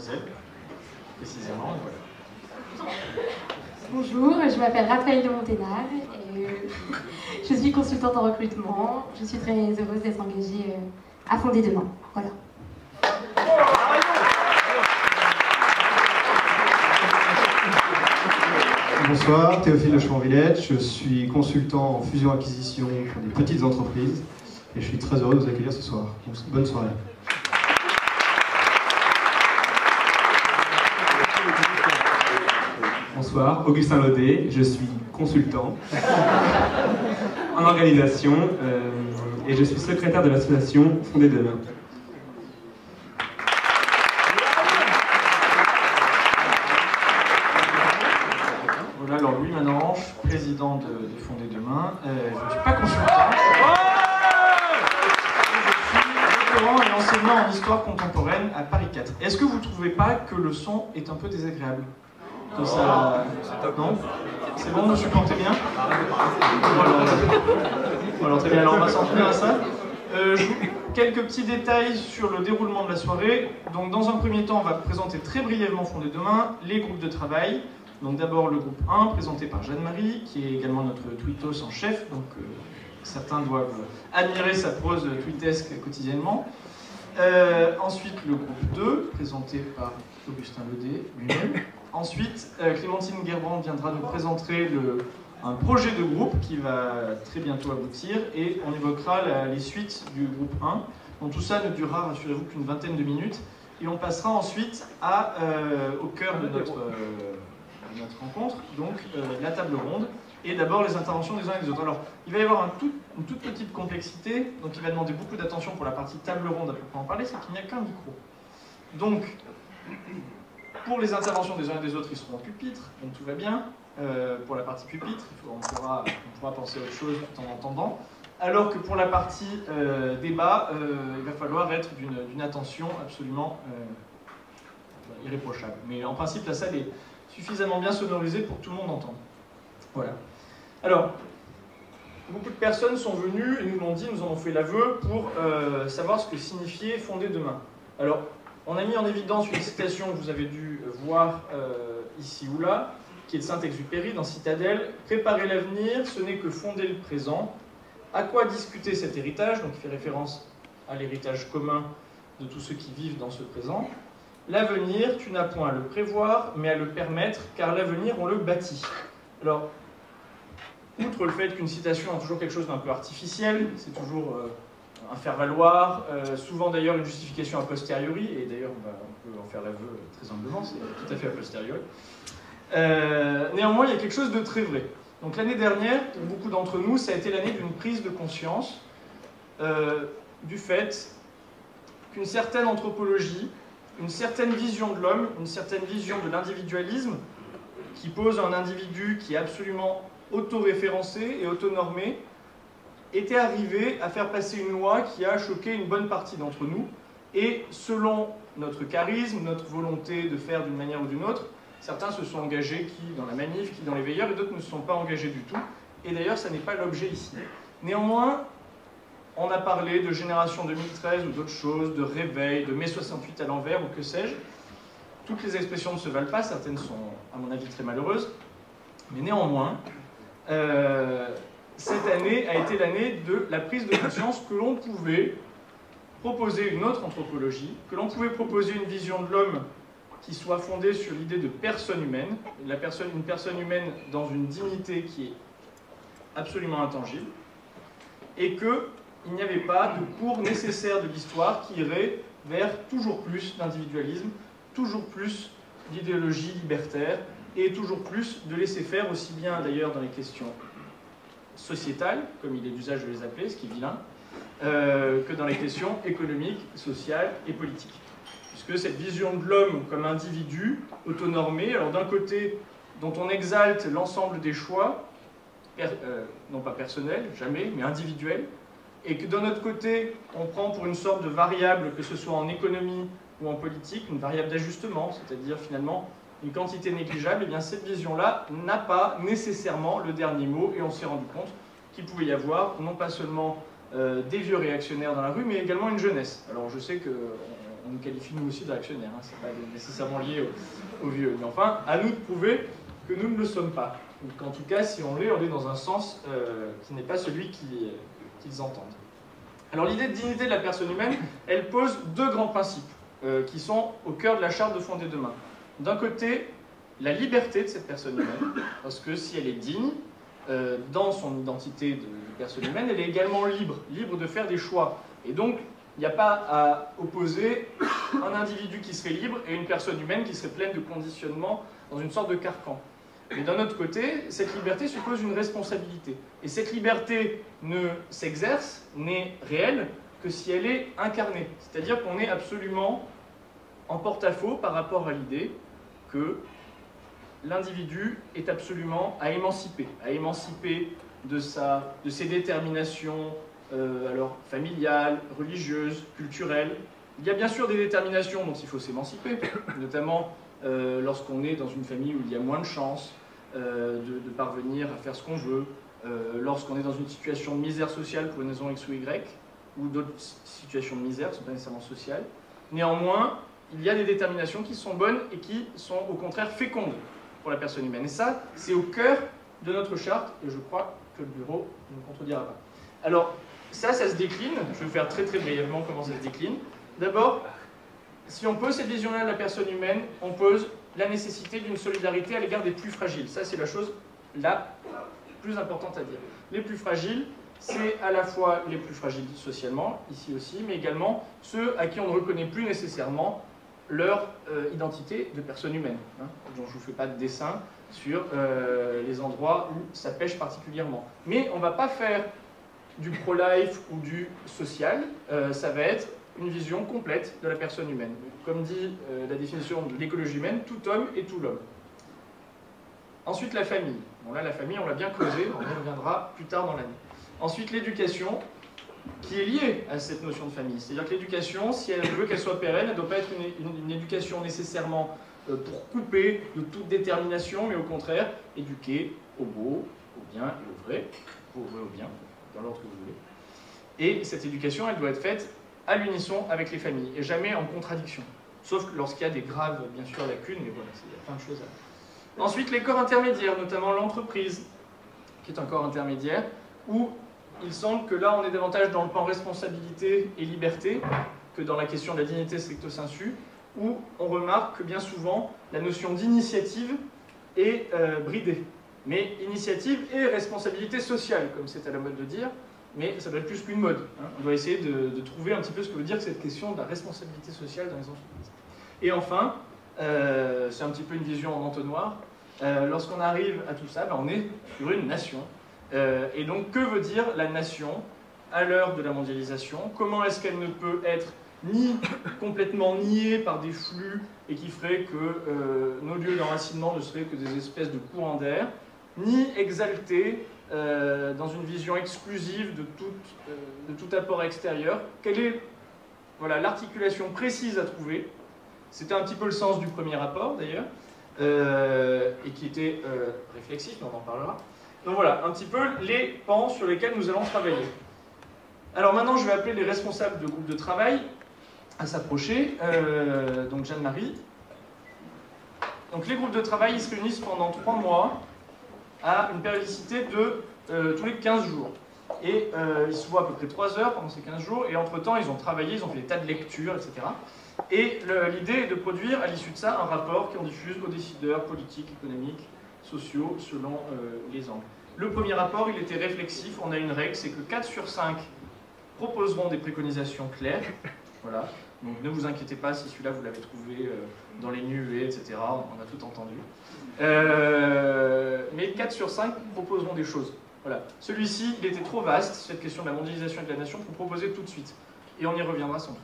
demoiselle, précisément, et voilà. Bonjour, je m'appelle Raphaël de Monténard et je suis consultante en recrutement. Je suis très heureuse d'être engagée à Fonder Demain. Voilà. Bonsoir, Théophile de Chevron-Villette, je suis consultant en fusion-acquisition pour des petites entreprises et je suis très heureux de vous accueillir ce soir. Bonne soirée. Bonsoir, Augustin Laudet, je suis consultant en organisation et je suis secrétaire de l'association Fonder Demain. Voilà, alors Louis Manange, président de Fonder Demain. Je ne suis pas consultant. Je suis doctorant et enseignant en histoire contemporaine à Paris 4. Est-ce que vous ne trouvez pas que le son est un peu désagréable ? Ça... Non ? C'est bon, vous supportez bien ? Alors très bien, alors on va s'en tenir à ça. Quelques petits détails sur le déroulement de la soirée. Donc dans un premier temps, on va présenter très brièvement Fonder Demain, les groupes de travail. Donc d'abord le groupe 1, présenté par Jeanne-Marie, qui est également notre tweetos en chef. Donc certains doivent admirer sa prose tweetesque quotidiennement. Ensuite le groupe 2, présenté par Augustin Laudet lui-même. Ensuite, Clémentine Guerbrand viendra nous présenter un projet de groupe qui va très bientôt aboutir et on évoquera les suites du groupe 1. Donc tout ça ne durera, rassurez-vous, qu'une vingtaine de minutes et on passera ensuite au cœur de notre rencontre, donc la table ronde et d'abord les interventions des uns et des autres. Alors, il va y avoir une toute petite complexité, donc il va demander beaucoup d'attention pour la partie table ronde à proprement parler, c'est qu'il n'y a qu'un micro. Donc, pour les interventions des uns et des autres, ils seront en pupitre, donc tout va bien. Pour la partie pupitre, on pourra penser à autre chose tout en entendant. Alors que pour la partie débat, il va falloir être d'une attention absolument irréprochable. Mais en principe, la salle est suffisamment bien sonorisée pour que tout le monde entende. Voilà. Alors, beaucoup de personnes sont venues et nous l'ont dit, nous en ont fait l'aveu pour savoir ce que signifiait Fonder Demain. Alors, on a mis en évidence une citation que vous avez dû voir ici ou là, qui est de Saint-Exupéry dans Citadelle. « Préparer l'avenir, ce n'est que fonder le présent. À quoi discuter cet héritage ?» Donc il fait référence à l'héritage commun de tous ceux qui vivent dans ce présent. « L'avenir, tu n'as point à le prévoir, mais à le permettre, car l'avenir, on le bâtit. » Alors, outre le fait qu'une citation a toujours quelque chose d'un peu artificiel, c'est toujours un faire-valoir, souvent d'ailleurs une justification a posteriori, et d'ailleurs on peut en faire l'aveu très humblement, c'est tout à fait a posteriori. Néanmoins, il y a quelque chose de très vrai. Donc l'année dernière, pour beaucoup d'entre nous, ça a été l'année d'une prise de conscience du fait qu'une certaine anthropologie, une certaine vision de l'homme, une certaine vision de l'individualisme, qui pose un individu qui est absolument autoréférencé et autonormé, était arrivé à faire passer une loi qui a choqué une bonne partie d'entre nous. Et selon notre charisme, notre volonté de faire d'une manière ou d'une autre, certains se sont engagés, qui dans la manif, qui dans les veilleurs, et d'autres ne se sont pas engagés du tout. Et d'ailleurs, ça n'est pas l'objet ici. Néanmoins, on a parlé de Génération 2013 ou d'autres choses, de réveil, de mai 68 à l'envers, ou que sais-je. Toutes les expressions ne se valent pas, certaines sont, à mon avis, très malheureuses. Mais néanmoins, cette année a été l'année de la prise de conscience que l'on pouvait proposer une autre anthropologie, que l'on pouvait proposer une vision de l'homme qui soit fondée sur l'idée de personne humaine, une personne humaine dans une dignité qui est absolument intangible, et qu'il n'y avait pas de cours nécessaire de l'histoire qui irait vers toujours plus d'individualisme, toujours plus d'idéologie libertaire, et toujours plus de laisser faire, aussi bien d'ailleurs dans les questions sociétales, comme il est d'usage de les appeler, ce qui est vilain, que dans les questions économiques, sociales et politiques. Puisque cette vision de l'homme comme individu, autonormé, alors d'un côté, dont on exalte l'ensemble des choix, non pas personnels, jamais, mais individuels, et que d'un autre côté, on prend pour une sorte de variable, que ce soit en économie ou en politique, une variable d'ajustement, c'est-à-dire finalement une quantité négligeable, et bien cette vision-là n'a pas nécessairement le dernier mot, et on s'est rendu compte qu'il pouvait y avoir non pas seulement des vieux réactionnaires dans la rue, mais également une jeunesse. Alors je sais qu'on on nous qualifie nous aussi de réactionnaires, hein, c'est pas nécessairement lié au vieux. Mais enfin, à nous de prouver que nous ne le sommes pas. Ou qu'en tout cas, si on l'est dans un sens qui n'est pas celui qu'ils entendent. Alors l'idée de dignité de la personne humaine, elle pose deux grands principes qui sont au cœur de la charte de fondée demain. D'un côté, la liberté de cette personne humaine, parce que si elle est digne, dans son identité de personne humaine, elle est également libre de faire des choix. Et donc, il n'y a pas à opposer un individu qui serait libre et une personne humaine qui serait pleine de conditionnements dans une sorte de carcan. Mais d'un autre côté, cette liberté suppose une responsabilité. Et cette liberté ne s'exerce, n'est réelle, que si elle est incarnée. C'est-à-dire qu'on est absolument en porte-à-faux par rapport à l'idée que l'individu est absolument à émanciper de ses déterminations alors familiales, religieuses, culturelles. Il y a bien sûr des déterminations dont il faut s'émanciper, notamment lorsqu'on est dans une famille où il y a moins de chances de parvenir à faire ce qu'on veut, lorsqu'on est dans une situation de misère sociale pour une raison X ou Y, ou d'autres situations de misère, ce ne sont pas nécessairement sociales. Néanmoins, il y a des déterminations qui sont bonnes et qui sont au contraire fécondes pour la personne humaine. Et ça, c'est au cœur de notre charte, et je crois que le bureau ne me contredira pas. Alors, ça se décline, je vais faire très brièvement comment ça se décline. D'abord, si on pose cette vision-là de la personne humaine, on pose la nécessité d'une solidarité à l'égard des plus fragiles. Ça, c'est la chose la plus importante à dire. Les plus fragiles, c'est à la fois les plus fragiles socialement, ici aussi, mais également ceux à qui on ne reconnaît plus nécessairement leur identité de personne humaine. Hein, dont je ne vous fais pas de dessin sur les endroits où ça pêche particulièrement. Mais on ne va pas faire du pro-life ou du social, ça va être une vision complète de la personne humaine. Comme dit la définition de l'écologie humaine, tout homme est tout l'homme. Ensuite, la famille. Bon là, la famille, on l'a bien causé, on y reviendra plus tard dans l'année. Ensuite, l'éducation, qui est liée à cette notion de famille. C'est-à-dire que l'éducation, si elle veut qu'elle soit pérenne, elle ne doit pas être une éducation nécessairement pour couper de toute détermination, mais au contraire, éduquer au beau, au bien et au vrai, au bien, dans l'ordre que vous voulez. Et cette éducation, elle doit être faite à l'unisson avec les familles, et jamais en contradiction. Sauf lorsqu'il y a des graves, bien sûr, lacunes, mais voilà, il y a plein de choses à... Ensuite, les corps intermédiaires, notamment l'entreprise, qui est un corps intermédiaire, où il semble que là, on est davantage dans le plan responsabilité et liberté que dans la question de la dignité stricto sensu, où on remarque que bien souvent, la notion d'initiative est bridée. Mais initiative et responsabilité sociale, comme c'est à la mode de dire, mais ça doit être plus qu'une mode. Hein. On doit essayer de trouver un petit peu ce que veut dire cette question de la responsabilité sociale dans les entreprises. Et enfin, c'est un petit peu une vision en entonnoir, lorsqu'on arrive à tout ça, on est sur une nation. Et donc, que veut dire la nation à l'heure de la mondialisation? Comment est-ce qu'elle ne peut être ni complètement niée par des flux et qui ferait que nos lieux d'enracinement ne seraient que des espèces de courants d'air, ni exaltée dans une vision exclusive de tout apport extérieur? Quelle est l'articulation précise à trouver? C'était un petit peu le sens du premier rapport d'ailleurs, et qui était réflexif, mais on en parlera. Donc voilà, un petit peu les pans sur lesquels nous allons travailler. Alors maintenant, je vais appeler les responsables de groupe de travail à s'approcher. Donc Jeanne-Marie. Donc les groupes de travail, ils se réunissent pendant 3 mois à une périodicité de tous les 15 jours. Et ils se voient à peu près 3 heures pendant ces 15 jours, et entre-temps, ils ont travaillé, ils ont fait des tas de lectures, etc. Et l'idée est de produire, à l'issue de ça, un rapport qu'on diffuse aux décideurs politiques, économiques, sociaux, selon les angles. Le premier rapport, il était réflexif. On a une règle, c'est que 4 sur 5 proposeront des préconisations claires. Voilà. Donc ne vous inquiétez pas si celui-là, vous l'avez trouvé dans les nuées, etc. On a tout entendu. Mais 4 sur 5 proposeront des choses. Voilà. Celui-ci, il était trop vaste, cette question de la mondialisation et de la nation, pour proposer tout de suite. Et on y reviendra sans doute.